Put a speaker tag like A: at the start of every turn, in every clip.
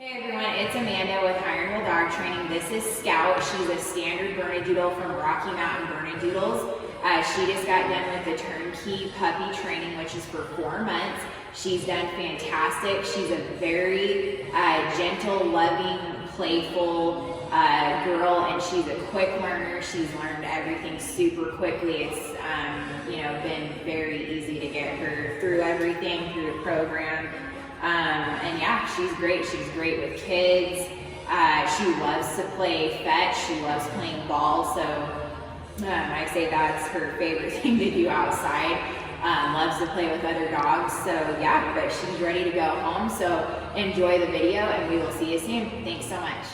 A: Hey everyone, it's Amanda with Iron Wheel Dog Training. This is Scout. She's a standard Bernedoodle from Rocky Mountain Bernedoodles. She just got done with the Turnkey puppy training, which is for 4 months. She's done fantastic. She's a very gentle, loving, playful girl, and she's a quick learner. She's learned everything super quickly. It's been very easy to get her through everything through the program. And yeah, she's great. She's great with kids. She loves to play fetch. She loves playing ball. So I say that's her favorite thing to do outside. Loves to play with other dogs. So yeah, but she's ready to go home. So enjoy the video and we will see you soon. Thanks so much.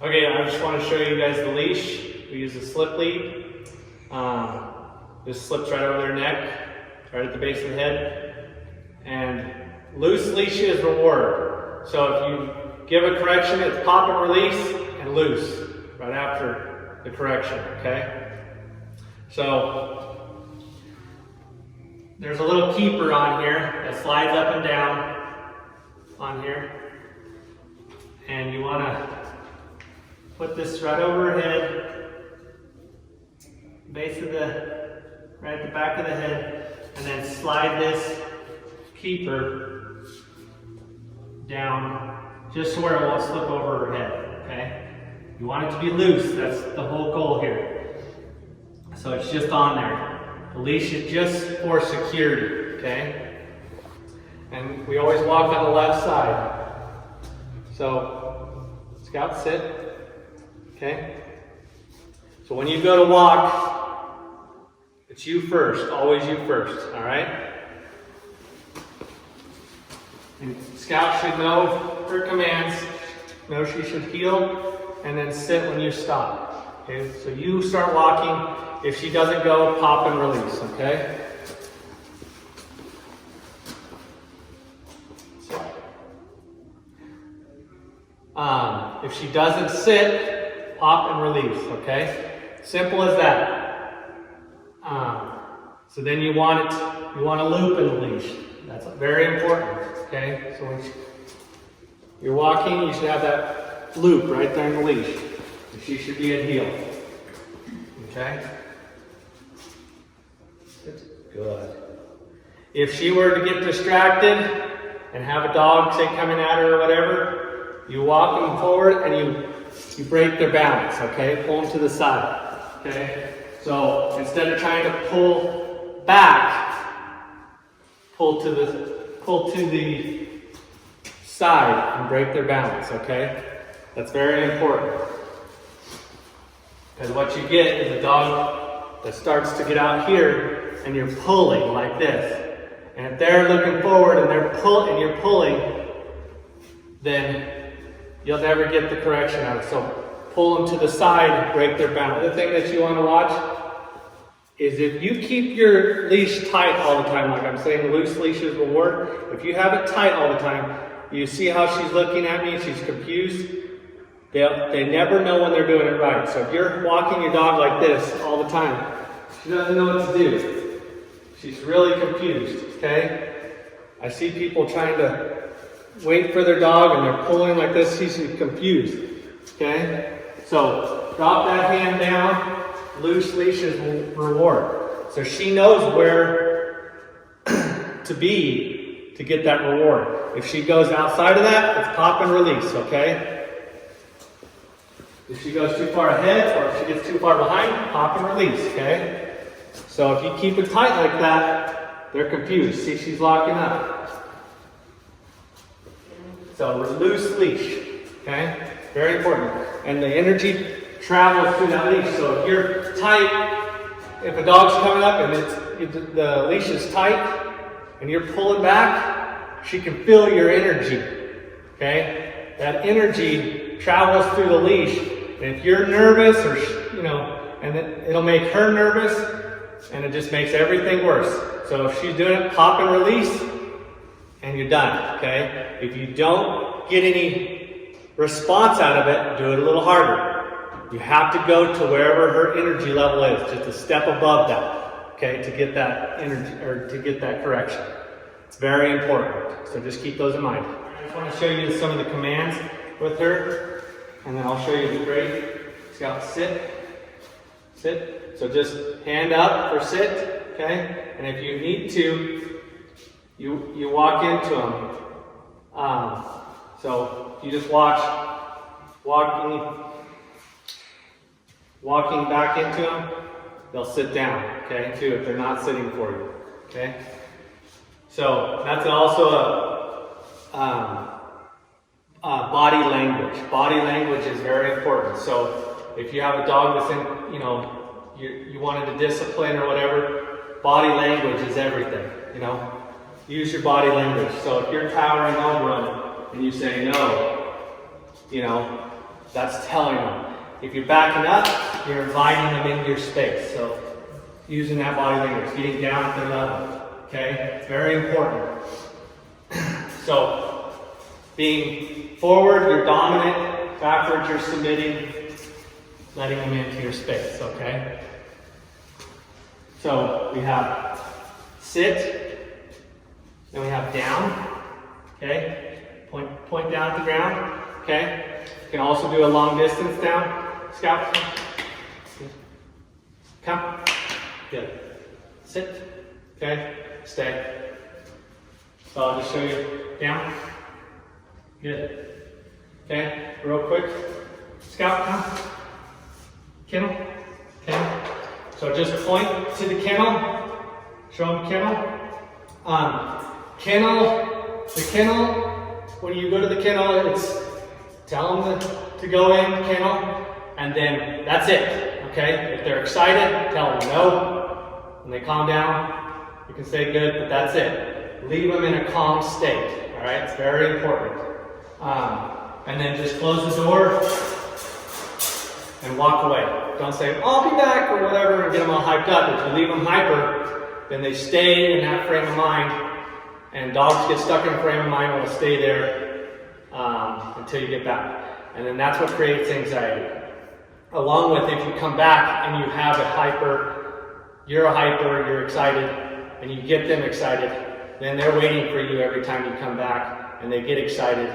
B: Okay, I just want to show you guys the leash. We use a slip lead. This slips right over their neck, right at the base of the head. And loose leash is reward. So if you give a correction, it's pop and release and loose right after the correction, okay? So there's a little keeper on here that slides up and down on here. And you want to put this right over her head, base of right at the back of the head, and then slide this keeper down just so where it won't slip over her head, okay? You want it to be loose, that's the whole goal here. So it's just on there. The leash is just for security, okay? And we always walk on the left side. So, Scout, sit, okay? So when you go to walk, it's you first, always you first, all right? And Scout should know her commands, know she should heel, and then sit when you stop. Okay, so you start walking. If she doesn't go, pop and release, okay? If she doesn't sit, pop and release, okay? Simple as that. So then you want a loop in the leash. That's very important, okay? So when you're walking, you should have that loop right there in the leash. She should be at heel, okay? Good. If she were to get distracted and have a dog, say, coming at her or whatever, you walk them forward and you break their balance, okay? Pull them to the side, okay? So instead of trying to pull back, pull to the side and break their balance, okay? That's very important. Because what you get is a dog that starts to get out here and you're pulling like this. And if they're looking forward and you're pulling, then you'll never get the correction out. So pull them to the side and break their balance. The thing that you want to watch is if you keep your leash tight all the time, like I'm saying, loose leash is reward. If you have it tight all the time, you see how she's looking at me, she's confused. They never know when they're doing it right. So if you're walking your dog like this all the time, she doesn't know what to do. She's really confused, okay? I see people trying to wait for their dog and they're pulling like this, she's confused, okay? So drop that hand down, loose leash is reward. So she knows where to be to get that reward. If she goes outside of that, it's pop and release, okay? If she goes too far ahead or if she gets too far behind, pop and release, okay? So if you keep it tight like that, they're confused. See, she's locking up. So loose leash, okay? Very important. And the energy travels through that leash. So if you're tight, if a dog's coming up and the leash is tight and you're pulling back, she can feel your energy, okay? That energy travels through the leash. And if you're nervous or, and it'll make her nervous and it just makes everything worse. So if she's doing it, pop and release and you're done, okay? If you don't get any response out of it, do it a little harder. You have to go to wherever her energy level is, just a step above that, okay, to get that energy or to get that correction. It's very important. So just keep those in mind. I just want to show you some of the commands with her, and then I'll show you the grade. Scout, sit, sit. So just hand up for sit, okay? And if you need to, you walk into them. So you just watch walking back into them, they'll sit down, okay, too, if they're not sitting for you, okay? So that's also a body language. Body language is very important. So if you have a dog that's in, you wanted to discipline or whatever, body language is everything, Use your body language. So if you're towering over them and you say no, That's telling them. If you're backing up, you're inviting them into your space. So using that body language, getting down at their level. Okay, very important. So being forward, you're dominant. Backwards, you're submitting. Letting them into your space. Okay. So we have sit, then we have down. Okay, point down at the ground. Okay. You can also do a long distance down. Scout. Come. Good. Sit. Okay. Stay. So I'll just show you down. Good. Okay. Real quick. Scout. Come. Kennel. Okay. So just point to the kennel. Show them kennel. The kennel. When you go to the kennel, it's tell them to go in kennel, and then that's it. Okay. If they're excited, tell them no. When they calm down, you can say good, but that's it. Leave them in a calm state. All right. It's very important. And then just close the door and walk away. Don't say, I'll be back or whatever, and get them all hyped up. If you leave them hyper, then they stay in that frame of mind, and dogs get stuck in a frame of mind and will stay there until you get back. And then that's what creates anxiety. Along with if you come back and you have a hyper, you're excited, and you get them excited, then they're waiting for you every time you come back, and they get excited,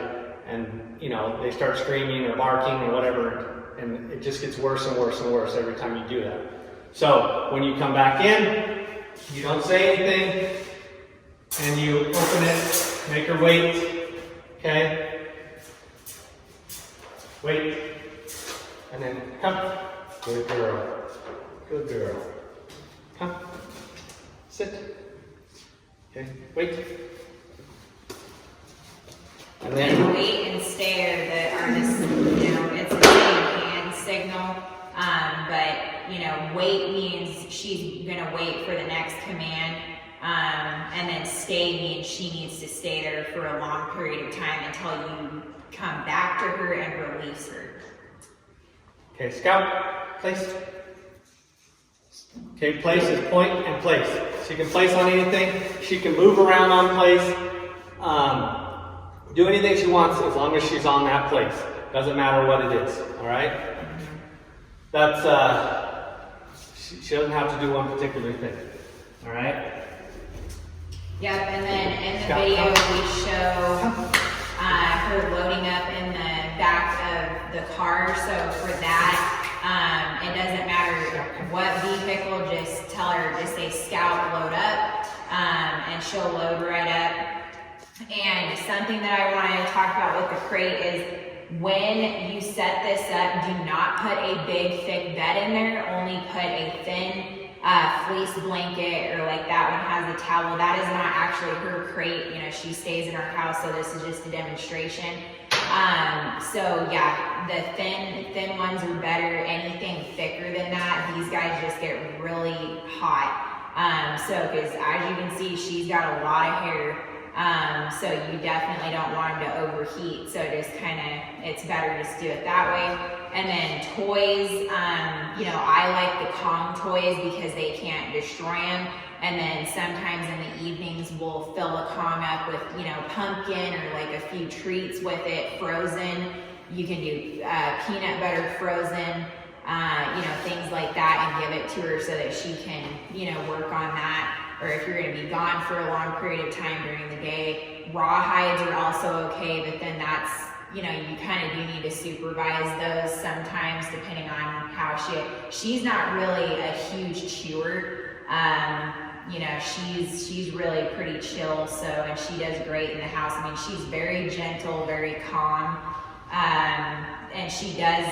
B: and they start screaming or barking or whatever, and it just gets worse and worse and worse every time you do that. So when you come back in, you don't say anything, and you open it, make her wait, okay? Wait, and then come. Good girl. Good girl. Come. Sit. Okay, wait. And then
A: wait and stare that are just, it's a hand signal. But wait means she's gonna wait for the next command. And then stay means she needs to stay there for a long period of time until you come back to her and release her.
B: Okay, Scout, place. Okay, place is point and place. She can place on anything. She can move around on place. Do anything she wants as long as she's on that place. Doesn't matter what it is. All right. That's she doesn't have to do one particular thing. All right.
A: Yep, and then in the video we show her loading up in the back of the car. So for that, it doesn't matter what vehicle, just tell her, just say Scout load up, and she'll load right up. And something that I wanted to talk about with the crate is when you set this up, do not put a big thick bed in there, only put a thin fleece blanket, or like that one has a towel. That is not actually her crate. She stays in our house, so this is just a demonstration. So yeah, the thin ones are better. Anything thicker than that, these guys just get really hot. Because as you can see, she's got a lot of hair. So you definitely don't want them to overheat. So just it's better just do it that way. And then toys, I like the Kong toys because they can't destroy them. And then sometimes in the evenings we'll fill a Kong up with, pumpkin or like a few treats with it, frozen. You can do peanut butter frozen, things like that, and give it to her so that she can, work on that. Or if you're going to be gone for a long period of time during the day, raw hides are also okay, but then that's, you kind of do need to supervise those sometimes depending on how she's not really a huge chewer. She's really pretty chill, and she does great in the house. I mean, she's very gentle, very calm. And she does,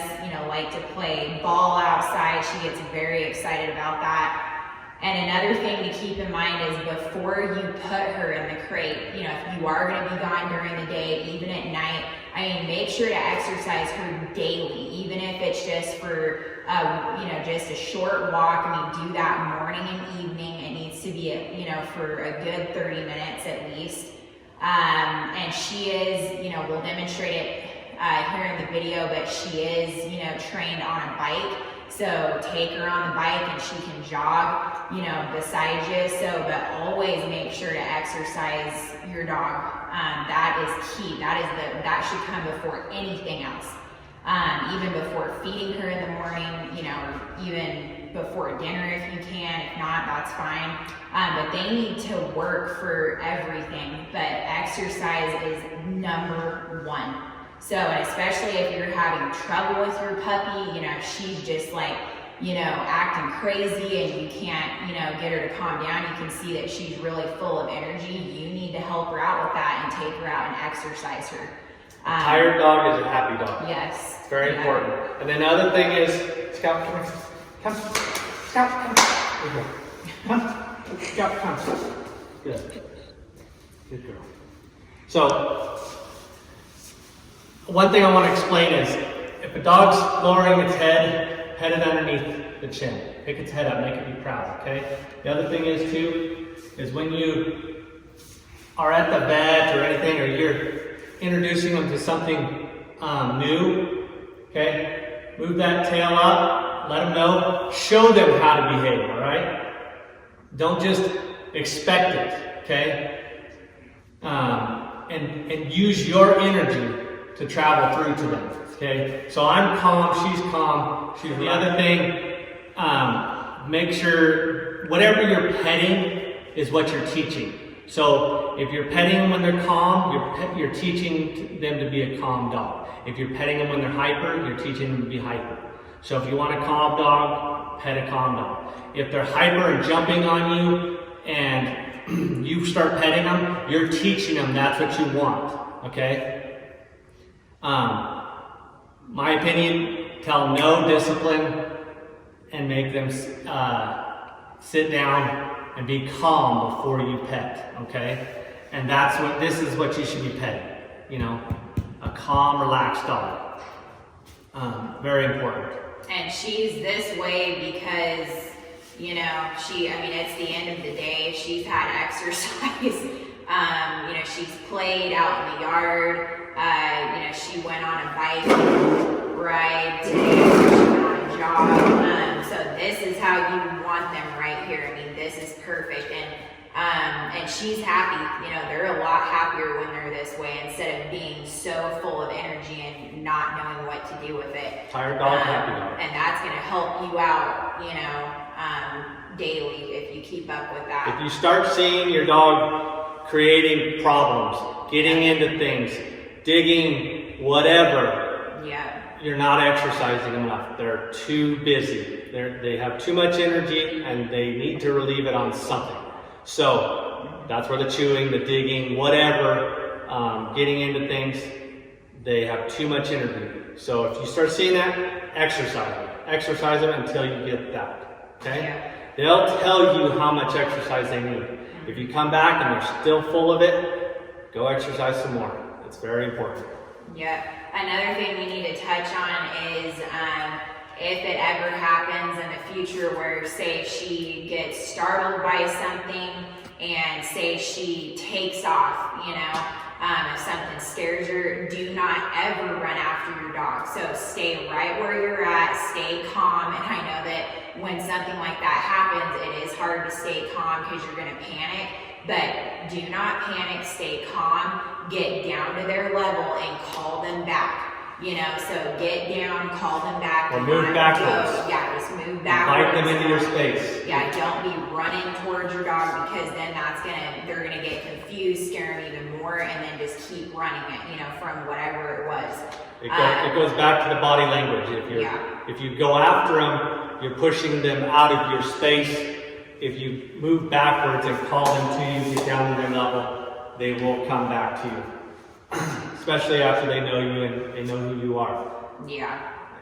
A: like to play ball outside. She gets very excited about that. And another thing to keep in mind is before you put her in the crate, if you are going to be gone during the day, even at night, make sure to exercise her daily, even if it's just for, just a short walk. Do that morning and evening. It needs to be, for a good 30 minutes at least. And she is, we'll demonstrate it here in the video, but she is, you know, trained on a bike. So take her on the bike and she can jog, you know, beside you. So, but always make sure to exercise your dog. That is key. That should come before anything else. Even before feeding her in the morning, you know, even before dinner if you can. If not, that's fine. But they need to work for everything. But exercise is number one. So, and especially if you're having trouble with your puppy, you know, if she's just like, you know, acting crazy and you can't, you know, get her to calm down, you can see that she's really full of energy. You need to help her out with that and take her out and exercise her.
B: A tired dog is a happy dog.
A: Yes.
B: It's very important. And then the other thing is, Scout, come here. Come. Scout, come. Good girl. Come. Scout, come. Good. Good girl. So, one thing I want to explain is, if a dog's lowering its head, head it underneath the chin. Pick its head up, make it be proud, okay? The other thing is too, is when you are at the vet or anything, or you're introducing them to something new, okay? Move that tail up, let them know, show them how to behave, all right? Don't just expect it, okay? And use your energy to travel through to them, okay? So I'm calm, she's calm. The other thing, make sure whatever you're petting is what you're teaching. So if you're petting them when they're calm, you're teaching them to be a calm dog. If you're petting them when they're hyper, you're teaching them to be hyper. So if you want a calm dog, pet a calm dog. If they're hyper and jumping on you and you start petting them, you're teaching them that's what you want, okay? My opinion, tell them no discipline and make them sit down and be calm before you pet, okay? And this is what you should be petting, you know, a calm, relaxed dog. Very important.
A: And she's this way because, you know, it's the end of the day. She's had exercise. You know, she's played out in the yard. You know, she went on a bike ride today. She went on a jog. So this is how you want them right here. I mean, this is perfect. And she's happy. You know, they're a lot happier when they're this way instead of being so full of energy and not knowing what to do with it.
B: Tired dog, happy dog.
A: And that's going to help you out, you know, daily if you keep up with that.
B: If you start seeing your dog creating problems, getting into things, digging, whatever, you're not exercising them enough. They're too busy. They have too much energy and they need to relieve it on something. So that's where the chewing, the digging, whatever, getting into things, they have too much energy. So if you start seeing that, exercise them until you get that, okay?
A: Yeah.
B: They'll tell you how much exercise they need. If you come back and they're still full of it, go exercise some more. It's very important.
A: Yeah. Another thing we need to touch on is if it ever happens in the future where, say, she gets startled by something and say she takes off, you know, if something scares her, do not ever run after your dog. So stay right where you're at, stay calm. And I know that when something like that happens, it is hard to stay calm because you're going to panic. But do not panic, stay calm, get down to their level and call them back. You know, so get down, call them back.
B: Or move backwards.
A: Yeah, just move backwards.
B: Invite them into your space.
A: Yeah, don't be running towards your dog because then they're gonna get confused, scare them even more, and then just keep running it, you know, from whatever it was.
B: It goes back to the body language. If you go after them, you're pushing them out of your space. If you move backwards and call them to you, get down to their level, they will come back to you. Especially after they know you and they know who you are.
A: Yeah.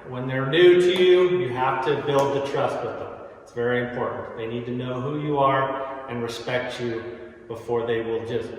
B: When they're new to you, you have to build the trust with them. It's very important. They need to know who you are and respect you before they will just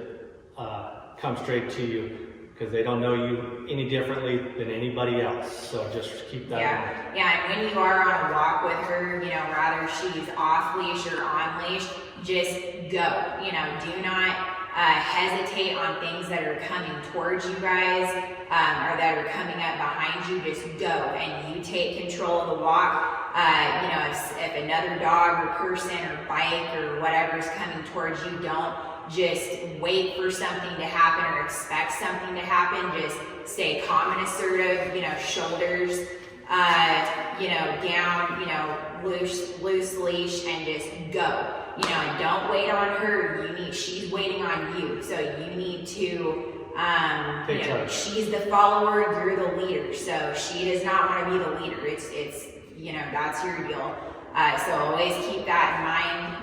B: come straight to you because they don't know you any differently than anybody else. So just keep that in mind.
A: Yeah, and when you are on a walk with her, you know, rather she's off leash or on leash, just go. You know, do not hesitate on things that are coming towards you guys, or that are coming up behind you. Just go, and you take control of the walk. You know, if another dog or person or bike or whatever is coming towards you, don't just wait for something to happen or expect something to happen. Just stay calm and assertive, you know, shoulders, you know, down, you know, loose leash, and just go. You know, and don't wait on her. She's waiting on you. So you need to, you know, she's the follower, you're the leader. So she does not want to be the leader. It's, you know, that's your deal. So always keep that in mind.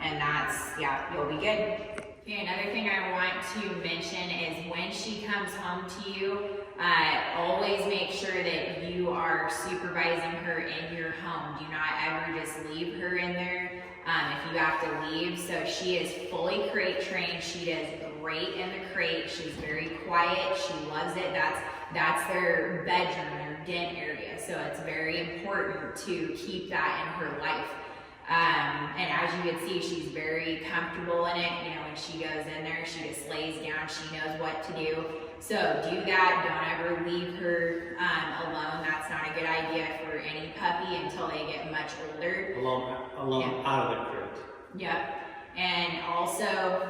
A: And that's, yeah, you'll be good. Okay, another thing I want to mention is when she comes home to you, always make sure that you are supervising her in your home. Do not ever just leave her in there if you have to leave. So she is fully crate trained. She does great in the crate. She's very quiet. She loves it. That's their bedroom, their den area. So it's very important to keep that in her life. And as you can see, she's very comfortable in it. You know, when she goes in there, she just lays down. She knows what to do. So do that. Don't ever leave her alone. That's not a good idea for any puppy until they get much older.
B: Alone
A: Yeah.
B: out of the crate.
A: Yep. And also,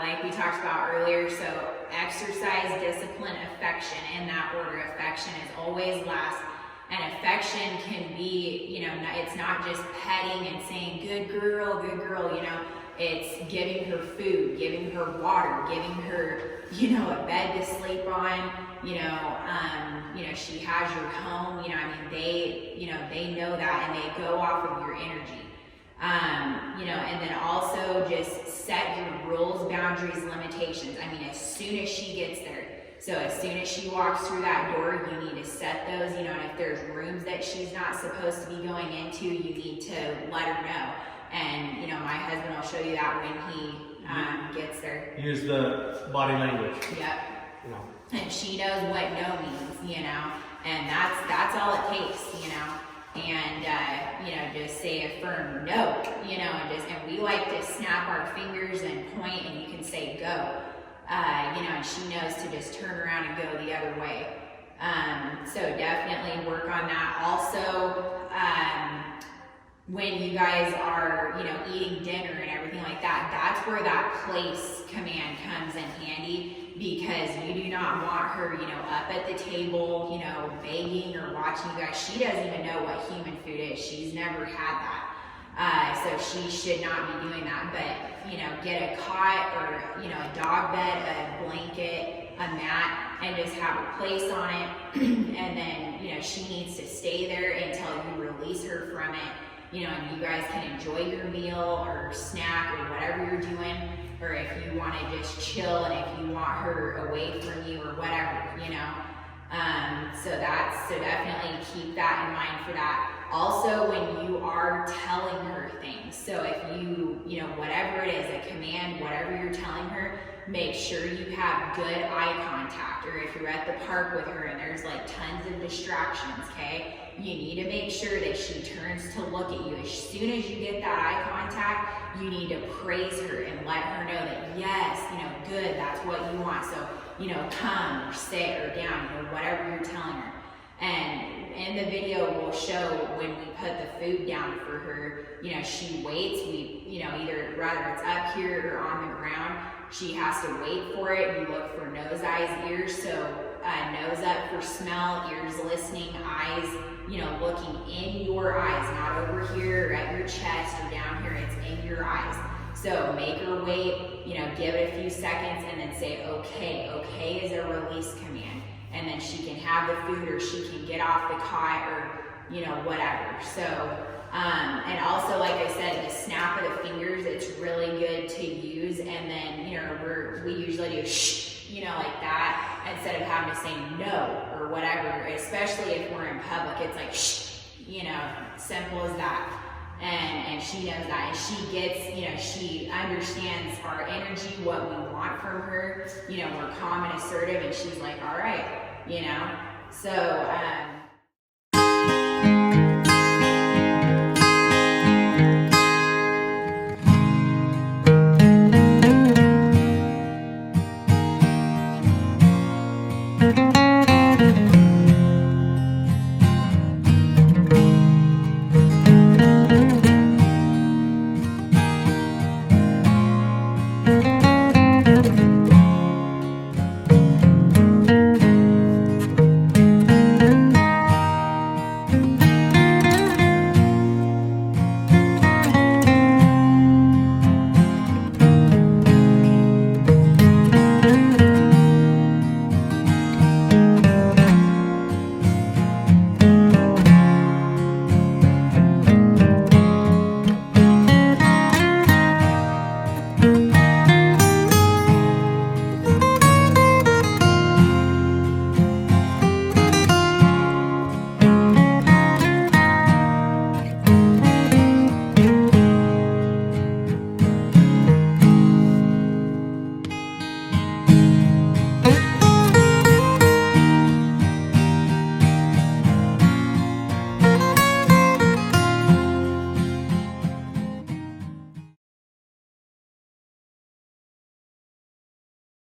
A: like we talked about earlier, so exercise, discipline, affection, in that order. Affection is always last. And affection can be, you know, it's not just petting and saying, good girl, you know. It's giving her food, giving her water, giving her, you know, a bed to sleep on, you know, she has your home, you know, I mean, they know that, and they go off of your energy. You know, and then also just set your rules, boundaries, limitations. I mean, as soon as she gets there. So as soon as she walks through that door, you need to set those, you know, and if there's rooms that she's not supposed to be going into, you need to let her know. And, you know, my husband will show you that when he gets there.
B: Use the body language.
A: Yep.
B: You know.
A: And she knows what no means, you know, and that's all it takes, you know. And, you know, just say a firm no, you know, and we like to snap our fingers and point, and you can say go. You know, and she knows to just turn around and go the other way. So definitely work on that. Also, when you guys are, you know, eating dinner and everything like that, that's where that place command comes in handy, because you do not want her, you know, up at the table, you know, begging or watching you guys. She doesn't even know what human food is. She's never had that. So she should not be doing that. But, you know, get a cot or, you know, a dog bed, a blanket, a mat, and just have a place on it. And then, you know, she needs to stay there until you release her from it. You know, and you guys can enjoy your meal or snack or whatever you're doing, or if you want to just chill and if you want her away from you or whatever, you know. So definitely keep that in mind for that. Also, when you are telling her things, so if you know, whatever it is, a command, whatever you're telling her, make sure you have good eye contact. Or if you're at the park with her and there's like tons of distractions, okay? You need to make sure that she turns to look at you. As soon as you get that eye contact, you need to praise her and let her know that, yes, you know, good, that's what you want. So, you know, come or sit or down, you know, whatever you're telling her. And in the video, we'll show when we put the food down for her, you know, she waits. You know, either whether it's up here or on the ground, she has to wait for it. You look for nose, eyes, ears. So nose up for smell, ears listening, eyes, you know, looking in your eyes, not over here or at your chest or down here. It's in your eyes. So make her wait, you know, give it a few seconds and then say, okay. Okay is a release command. And then she can have the food or she can get off the cot or, you know, whatever. So, and also, like I said, the snap of the fingers, it's really good to use. And then, you know, we usually do shh, you know, like that, instead of having to say no or whatever, especially if we're in public. It's like shh, you know, simple as that. And she knows that, and she gets, you know, she understands our energy, what we want from her. You know, we're calm and assertive, and she's like, all right, you know. So